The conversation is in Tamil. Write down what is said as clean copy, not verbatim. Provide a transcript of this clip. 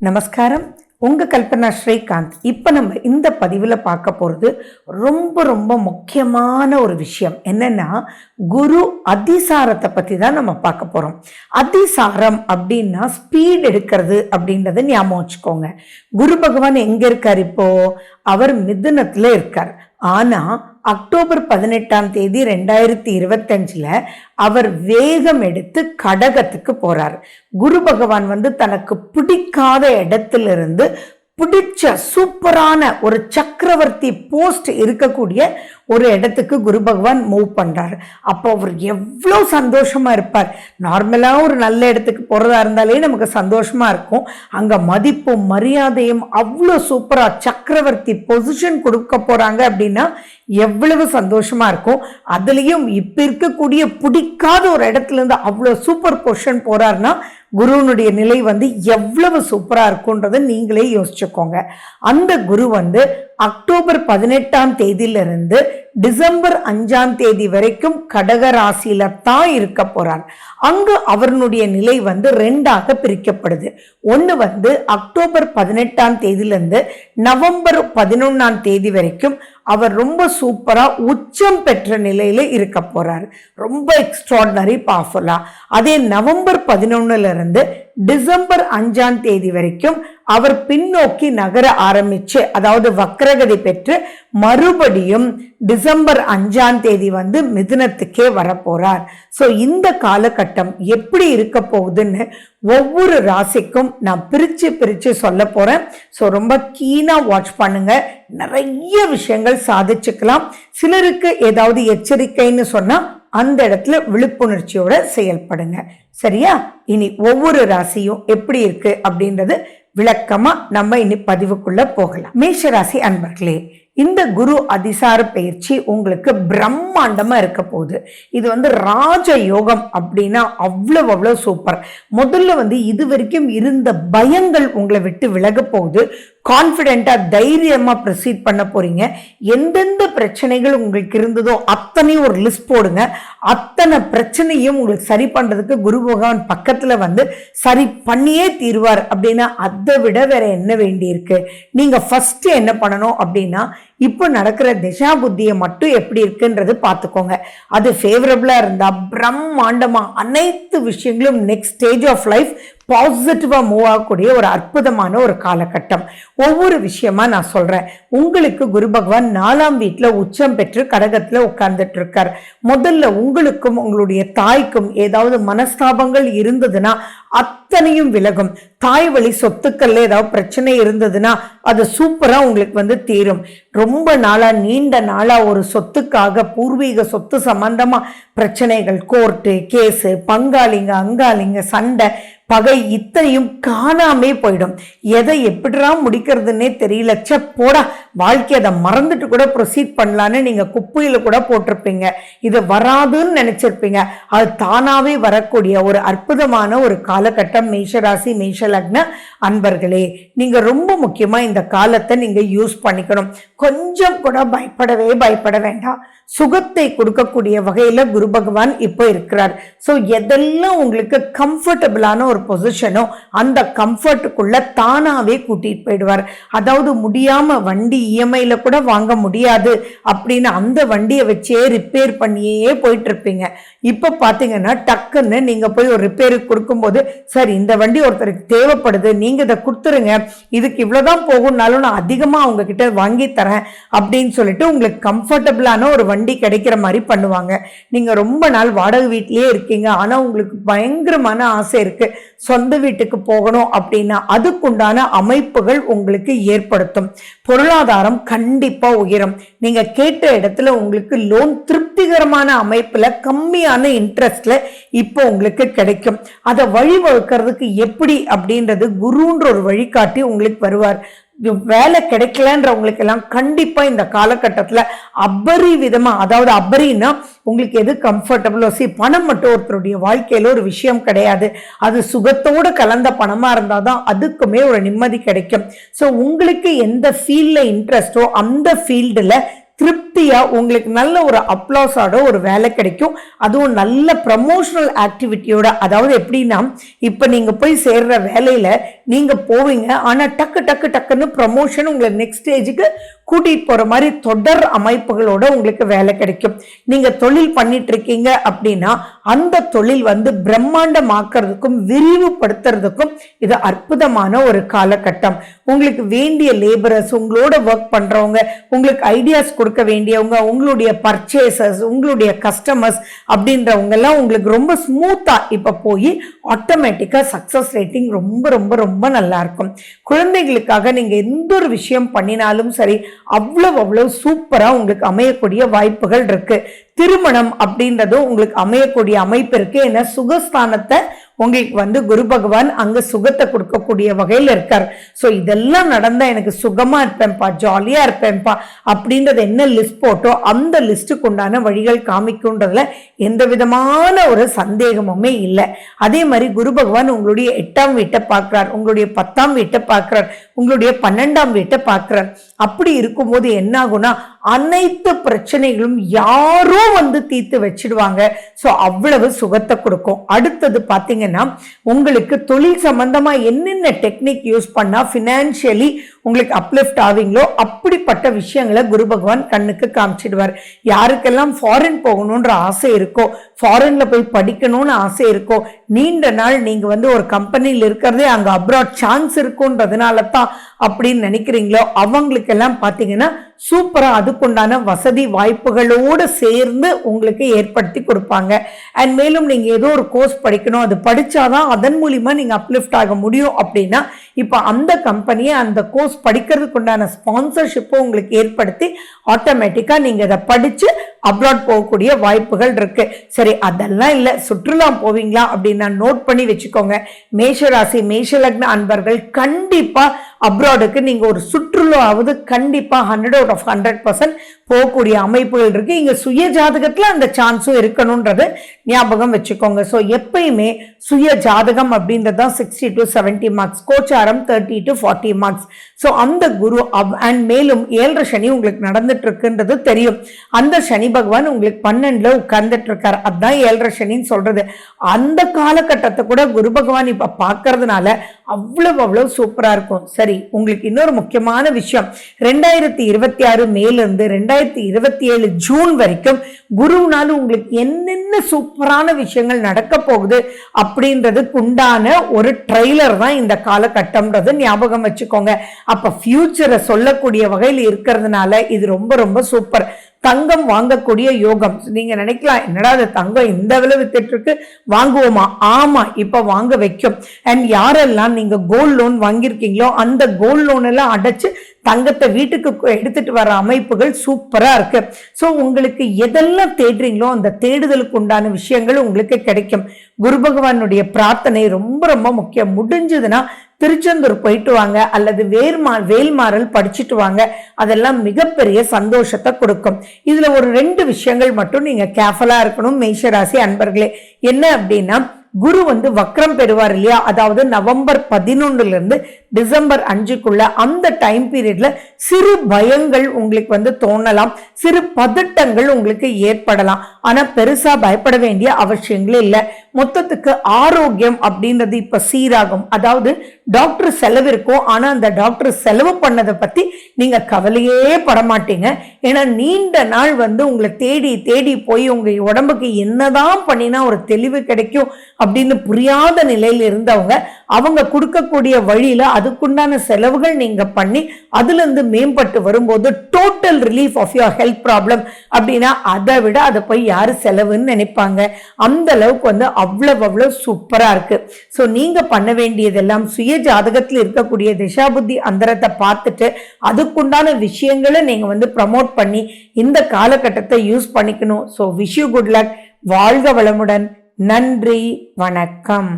நமஸ்காரம். உங்கள் கல்பனா ஸ்ரீகாந்த். இப்போ நம்ம இந்த பதிவில் பார்க்க போகிறது ரொம்ப ரொம்ப முக்கியமான ஒரு விஷயம். என்னென்னா, குரு அதிசாரத்தை பற்றி தான் நம்ம பார்க்க போகிறோம். அதிசாரம் அப்படின்னா ஸ்பீட் எடுக்கிறது அப்படின்றத ஞாபகம் வச்சுக்கோங்க. குரு பகவான் எங்கே இருக்கார்? இப்போது அவர் மிதுனத்தில் இருக்கார். ஆனால் அக்டோபர் 18ஆம் தேதி 2025 அவர் வேகம் எடுத்து கடகத்துக்கு போறார். குரு பகவான் தனக்கு பிடிக்காத இடத்திலிருந்து பிடிச்ச சூப்பரான ஒரு சக்கரவர்த்தி போஸ்ட் இருக்கக்கூடிய ஒரு இடத்துக்கு குரு பகவான் மூவ் பண்றாரு. அப்போ அவர் எவ்வளோ சந்தோஷமா இருப்பார். நார்மலாக ஒரு நல்ல இடத்துக்கு போறதா இருந்தாலே நமக்கு சந்தோஷமா இருக்கும். அங்க மதிப்பும் மரியாதையும் அவ்வளோ சூப்பரா சக்கரவர்த்தி பொசிஷன் கொடுக்க போறாங்க அப்படின்னா எவ்வளவு சந்தோஷமா இருக்கும். அதுலயும் இப்ப இருக்கக்கூடிய பிடிக்காத ஒரு இடத்துல இருந்து அவ்வளோ சூப்பர் பொசிஷன் போறாருன்னா குருவனுடைய நிலை எவ்வளவு சூப்பரா இருக்கும்ன்றதை நீங்களே யோசிச்சுக்கோங்க. அந்த குரு அக்டோபர் 18ஆம் தேதியிலிருந்து டிசம்பர் 5ஆம் தேதி வரைக்கும் கடக ராசியில தான் இருக்க போறார். அங்கு அவருடைய நிலை ரெண்டாக பிரிக்கப்படுது. ஒன்று அக்டோபர் 18ஆம் தேதியிலிருந்து நவம்பர் 11ஆம் தேதி வரைக்கும் அவர் ரொம்ப சூப்பரா உச்சம் பெற்ற நிலையில இருக்க போறார். ரொம்ப எக்ஸ்ட்ராடினரி பவர்ஃபுல்லா. அதே நவம்பர் 11ல இருந்து டிசம்பர் 5ஆம் தேதி வரைக்கும் அவர் பின்னோக்கி நகர ஆரம்பிச்சு, அதாவது வக்ரகதி பெற்று மறுபடியும் டிசம்பர் 5ஆம் தேதி மிதுனத்துக்கே வரப்போறார். ஸோ இந்த காலகட்டம் எப்படி இருக்க போகுதுன்னு ஒவ்வொரு ராசிக்கும் நான் பிரிச்சு சொல்ல போறேன். ஸோ ரொம்ப கீனா வாட்ச் பண்ணுங்க. நிறைய விஷயங்கள் சாதிச்சுக்கலாம். சிலருக்கு ஏதாவது எச்சரிக்கைன்னு சொன்னா அந்த இடத்துல விழிப்புணர்ச்சியோட செயல்படுங்க. சரியா? இனி ஒவ்வொரு ராசியும் எப்படி இருக்கு அப்படின்றது விளக்கமா நம்ம இனி பதிவுக்குள்ள போகலாம். மேஷ ராசி அன்பர்களே, இந்த குரு அதிசார பயிற்சி உங்களுக்கு பிரம்மாண்டமா இருக்க போகுது. இது ராஜ யோகம் அப்படின்னா அவ்வளவு சூப்பர். முதல்ல இது வரைக்கும் இருந்த பயங்கள் உங்களை விட்டு விலக போகுது. கான்ஃபிடென்ட்டா தைரியமா ப்ரொசீட் பண்ண போறீங்க. எந்தெந்த பிரச்சனைகள் உங்களுக்கு இருந்ததோ அத்தனையும் ஒரு லிஸ்ட் போடுங்க. அத்தனை பிரச்சனையும் உங்களுக்கு சரி பண்றதுக்கு குரு பகவான் பக்கத்துல சரி பண்ணியே தீர்வார். அப்படின்னா அதை விட வேற என்ன வேண்டி இருக்கு? நீங்க ஃபர்ஸ்ட் என்ன பண்ணணும் அப்படின்னா, இப்போ நடக்கிற திசா புத்தியை மட்டும் எப்படி இருக்குன்றது பார்த்துக்கோங்க. அது ஃபேவரபிளா இருந்தா பிரம்மாண்டமா அனைத்து விஷயங்களும் நெக்ஸ்ட் ஸ்டேஜ் ஆஃப் லைஃப் பாசிட்டிவா மூவ் ஆகக்கூடிய ஒரு அற்புதமான ஒரு காலகட்டம். ஒவ்வொரு விஷயமா நான் சொல்றேன். உங்களுக்கு குரு பகவான் 4ஆம் வீட்டுல உச்சம் பெற்று கடகத்துல உட்கார்ந்துட்டு இருக்கார். முதல்ல உங்களுக்கும் உங்களுடைய தாய்க்கும் ஏதாவது மனஸ்தாபங்கள் இருந்ததுன்னா அத்தனையும் விலகும். தாய் வழி சொத்துக்கள்ல ஏதாவது பிரச்சனை இருந்ததுன்னா அது சூப்பரா உங்களுக்கு தீரும். ரொம்ப நாளா நீண்ட நாளா ஒரு சொத்துக்காக பூர்வீக சொத்து சம்பந்தமா பிரச்சனைகள், கோர்ட்டு கேஸு, பங்காளிங்க அங்காளிங்க சண்டை பகை இத்தனையும் காணாமே போயிடும். எதை எப்படிரா முடிக்கிறதுன்னே தெரியல, போடா வாழ்க்கை அதை மறந்துட்டு கூட ப்ரொசீட் பண்ணலான்னு நீங்க குப்பையில கூட போட்டிருப்பீங்க. இது வராதுன்னு நினைச்சிருப்பீங்க. அது தானாவே வரக்கூடிய ஒரு அற்புதமான ஒரு காலகட்டம். மேஷராசி மேஷ லக்ன அன்பர்களே, நீங்க ரொம்ப முக்கியமா இந்த காலத்தை நீங்க யூஸ் பண்ணிக்கணும். கொஞ்சம் கூட பயப்பட வேண்டாம். சுகத்தை கொடுக்கக்கூடிய வகையில குரு பகவான் இப்போ இருக்கிறார். ஸோ எதெல்லாம் உங்களுக்கு கம்ஃபர்டபுளான ஒரு பொசிஷனோ அந்த கம்ஃபர்ட்டுக்குள்ள தானாவே கூட்டிட்டு போயிடுவார். அதாவது முடியாம வண்டி இஎம்ஐல கூட வாங்க முடியாது அப்படின்னு அந்த வண்டியை வச்சே ரிப்பேர் பண்ணியே போயிட்டு இருப்பீங்க. இப்போ பார்த்தீங்கன்னா டக்குன்னு நீங்க போய் ஒரு ரிப்பேருக்கு கொடுக்கும்போது, சரி இந்த வண்டி ஒருத்தருக்கு தேவைப்படுது, நீங்க இதை கொடுத்துருங்க, இதுக்கு இவ்வளவுதான் போகும்னாலும் நான் அதிகமா அவங்க கிட்ட வாங்கி தரேன் அப்படின்னு சொல்லிட்டு உங்களுக்கு கம்ஃபர்டபுளான ஒரு வண்டி கிடைக்கிற மாதிரி பண்ணுவாங்க. நீங்க ரொம்ப நாள் வாடகை வீட்டிலேயே இருக்கீங்க, ஆனா உங்களுக்கு பயங்கரமான ஆசை இருக்கு சொந்த வீட்டுக்கு போகணும் அப்படின்னா அதுக்குண்டான அமைப்புகள் உங்களுக்கு ஏற்படுத்தும். பொருளாதாரம் கண்டிப்பா உயரும். நீங்க கேட்ட இடத்துல உங்களுக்கு லோன் திருப்திகரமான அமைப்புல கம்மியான இன்ட்ரெஸ்ட்ல இப்போ உங்களுக்கு கிடைக்கும். அதை வழிவகுக்கிறதுக்கு எப்படி அப்படின்றது குருன்ற ஒரு வழிகாட்டி உங்களுக்கு வருவார். வேலை கிடைக்கலன்றவங்களுக்கு எல்லாம் கண்டிப்பா இந்த காலகட்டத்துல அபரிவிதமா, அதாவது அபரின்னா உங்களுக்கு எது கம்ஃபர்டபுளோ, பணம் மட்டும் ஒருத்தருடைய வாழ்க்கையில ஒரு விஷயம் கிடையாது. அது சுகத்தோடு கலந்த பணமா இருந்தாதான் அதுக்குமே ஒரு நிம்மதி கிடைக்கும். ஸோ உங்களுக்கு எந்த ஃபீல்ட்ல இன்ட்ரெஸ்டோ அந்த ஃபீல்டுல திருப்தியா உங்களுக்கு நல்ல ஒரு அப்ளாஸோட ஒரு வேலை கிடைக்கும். அதுவும் நல்ல ப்ரமோஷனல் ஆக்டிவிட்டியோட. அதாவது எப்படின்னா, இப்ப நீங்க போய் சேர்ற வேலையில நீங்க போவீங்க, ஆனா டக்கு டக்கு டக்குன்னு ப்ரமோஷன் உங்களை நெக்ஸ்ட் ஸ்டேஜுக்கு கூட்டிட்டு போற மாதிரி தொடர் அமைப்புகளோட உங்களுக்கு வேலை கிடைக்கும். நீங்க தொழில் பண்ணிட்டு இருக்கீங்க அப்படின்னா அந்த தொழில் வந்து பிரம்மாண்டமாக்குறதுக்கும் விரிவுபடுத்துறதுக்கும் இது அற்புதமான ஒரு காலகட்டம். உங்களுக்கு வேண்டிய லேபரர்ஸ், உங்களோட ஒர்க் பண்றவங்க, உங்களுக்கு ஐடியாஸ் கொடுக்க வேண்டியவங்க, உங்களுடைய பர்ச்சேசர்ஸ், உங்களுடைய கஸ்டமர்ஸ் அப்படின்றவங்க எல்லாம் உங்களுக்கு ரொம்ப ஸ்மூத்தா இப்ப போய் ஆட்டோமேட்டிக்கா சக்சஸ் ரேட்டிங் ரொம்ப ரொம்ப ரொம்ப நல்லா இருக்கும். குழந்தைகளுக்காக நீங்க எந்த ஒரு விஷயம் பண்ணினாலும் சரி, அவ்வளவு சூப்பரா உங்களுக்கு அமையக்கூடிய வாய்ப்புகள் இருக்கு. திருமணம் அப்படின்றது உங்களுக்கு அமையக்கூடிய அமைப்பு இருக்கு. ஏன்னா சுகஸ்தானத்தை உங்களுக்கு வந்து குரு பகவான் அங்க சுகத்தை கொடுக்கக்கூடிய வகையில் இருக்கார். சோ இதெல்லாம் நடந்தா எனக்கு சுகமா இருப்பேன்பா, ஜாலியா இருப்பேன்பா அப்படின்றது என்ன லிஸ்ட் போட்டோ அந்த லிஸ்டுக்கு உண்டான வழிகள் காமிக்கும்ன்றதுல எந்த விதமான ஒரு சந்தேகமுமே இல்லை. அதே மாதிரி குரு பகவான் உங்களுடைய 8ஆம் வீட்டை பார்க்கிறார், உங்களுடைய 10ஆம் வீட்டை பார்க்கிறார், உங்களுடைய 12ஆம் வீட்டை பார்க்கிறார். அப்படி இருக்கும்போது என்ன ஆகும்னா அனைத்து பிரச்சனைகளும் யாரோ வந்து தீர்த்து வச்சிடுவாங்க. சோ அவ்வளவு சுகத்தை கொடுக்கும். அடுத்தது பாத்தீங்கன்னா, உங்களுக்கு தொழில் சம்பந்தமா என்னென்ன டெக்னிக் யூஸ் பண்ணா பினான்சியலி உங்களுக்கு அப்லிஃப்ட் ஆவீங்களோ அப்படிப்பட்ட விஷயங்களை குரு பகவான் கண்ணுக்கு காமிச்சிடுவார். யாருக்கெல்லாம் ஃபாரின் போகணும்ன்ற ஆசை இருக்கோ, ஃபாரின்ல போய் படிக்கணும்னு ஆசை இருக்கோ, நீண்ட நாள் நீங்க வந்து ஒரு கம்பெனியில் இருக்கிறதே அங்க அப்ராட் சான்ஸ் இருக்குன்றதுனால தான் அப்படின்னு நினைக்கிறீங்களோ அவங்களுக்கெல்லாம் பாத்தீங்கன்னா சூப்பரா அதுக்குண்டான வசதி வாய்ப்புகளோடு சேர்ந்து உங்களுக்கு ஏற்படுத்தி கொடுப்பாங்க. அண்ட் மேலும் நீங்க ஏதோ ஒரு கோர்ஸ் படிக்கணும், அது படிச்சாதான் அதன் மூலியமா நீங்க அப்லிஃப்ட் ஆக முடியும் அப்படின்னா இப்ப அந்த கம்பெனியை அந்த கோர்ஸ் படிக்கிறதுக்கு உண்டான ஸ்பான்சர்ஷிப்பை உங்களுக்கு ஏற்படுத்தி ஆட்டோமேட்டிக்கா நீங்க அதை படிச்சு அப்ராட் போகக்கூடிய வாய்ப்புகள் இருக்கு. சரி, அதெல்லாம் இல்ல சுற்றுலா போவீங்களா அப்படின்னா நோட் பண்ணி வச்சுக்கோங்க. மேஷராசி மேஷலக்ன அன்பர்கள் கண்டிப்பா அப்ராடுக்கு நீங்க ஒரு சுற்றுலாவது கண்டிப்பா 100% போகக்கூடிய அமைப்புகள் இருக்கு. இங்க சுய ஜாதகத்துல அந்த சான்ஸும் இருக்கணும்ன்றது ஞாபகம் வச்சுக்கோங்க. சோ எப்பயுமே சுய ஜாதகம் அப்படின்றதான் 60 to 70 மார்க்ஸ், கோச்சாரம் 30 to 40 மார்க்ஸ். சோ அந்த குரு அண்ட் மேலும் 7 சனி உங்களுக்கு நடந்துட்டு இருக்குன்றது தெரியும். அந்த சனி பகவான் உங்களுக்கு 12ல உட்கார்ந்துட்டு இருக்காரு. அதுதான் 7 சனின்னு சொல்றது. அந்த காலகட்டத்தை கூட குரு பகவான் இப்ப பாக்குறதுனால அவ்வளவு சூப்பரா இருக்கும். சரி, உங்களுக்கு இன்னொரு முக்கியமான விஷயம், 2026 மேல இருந்து 2027 ஜூன் வரைக்கும் குருனால உங்களுக்கு என்னென்ன சூப்பரான விஷயங்கள் நடக்க போகுது அப்படின்றதுக்கு உண்டான ஒரு ட்ரெய்லர் தான் இந்த காலகட்டம்ன்றது ஞாபகம் வச்சுக்கோங்க. அப்ப ஃபியூச்சரை சொல்லக்கூடிய வகையில் இருக்கிறதுனால இது ரொம்ப ரொம்ப சூப்பர். தங்கம் வாங்கக்கூடிய யோகம். நீங்க நினைக்கலாம், என்னடா அது தங்கம் இந்த விலை வித்துட்டு இருக்கு, வாங்குவோமா? ஆமா, இப்ப வாங்க வைக்கும். அண்ட் யாரெல்லாம் நீங்க கோல்ட் லோன் வாங்கியிருக்கீங்களோ அந்த கோல்ட் லோன் எல்லாம் அடைச்சு தங்கத்தை வீட்டுக்கு எடுத்துட்டு வர அமைப்புகள் சூப்பரா இருக்கு. சோ உங்களுக்கு எதெல்லாம் தேடுறீங்களோ அந்த தேடுதலுக்கு உண்டான விஷயங்கள் உங்களுக்கு கிடைக்கும். குரு பகவானுடைய பிரார்த்தனை ரொம்ப ரொம்ப முக்கியம். முடிஞ்சதுன்னா திருச்செந்தூர் போயிட்டு வாங்க, அல்லது வேல்மாறல் படிச்சுட்டு வாங்க. அதெல்லாம் மிகப்பெரிய சந்தோஷத்தை கொடுக்கும். இதுல ஒரு 2 விஷயங்கள் மட்டும் நீங்க கேர்ஃபுல்லா இருக்கணும் மேஷராசி அன்பர்களே. என்ன அப்படின்னா, குரு வந்து வக்ரம் பெறுவார் இல்லையா, அதாவது நவம்பர் 11 இருந்து டிசம்பர் 5க்குள்ள அந்த டைம் பீரியட்ல சிறு பயங்கள் உங்களுக்கு வந்து தோணலாம், சிறு பதட்டங்கள் உங்களுக்கு ஏற்படலாம். ஆனா பெருசா பயப்பட வேண்டிய அவசியங்களே இல்லை. மொத்தத்துக்கு ஆரோக்கியம் அப்படின்றது இப்ப சீராகும். அதாவது டாக்டர் செலவு இருக்கும், ஆனா அந்த டாக்டர் செலவு பண்ணதை பத்தி நீங்க கவலையே படமாட்டீங்க. ஏன்னா நீண்ட நாள் வந்து உங்களை தேடி தேடி போய் உங்க உடம்புக்கு என்னதான் பண்ணினா ஒரு தெளிவு கிடைக்கும் அப்படின்னு புரியாத நிலையில இருந்தவங்க அவங்க கொடுக்கக்கூடிய வழியில அதுக்குண்டான செலவுகள் நீங்க பண்ணி அதுல இருந்து மேம்பட்டு வரும்போது total relief of your health problem அப்படின்னா அதை விட அதை போய் யாரு செலவுன்னு நினைப்பாங்க. அந்த அளவுக்கு வந்து அவ்வளவு சூப்பரா இருக்கு. சோ நீங்க பண்ண வேண்டியதெல்லாம் சுய ஜாதகத்தில் இருக்கக்கூடிய திசாபுத்தி அந்தரத்தை பார்த்துட்டு அதுக்குண்டான விஷயங்களை நீங்க வந்து ப்ரமோட் பண்ணி இந்த காலகட்டத்தை யூஸ் பண்ணிக்கணும். So wish you good luck. வாழ்க வளமுடன். நன்றி, வணக்கம்.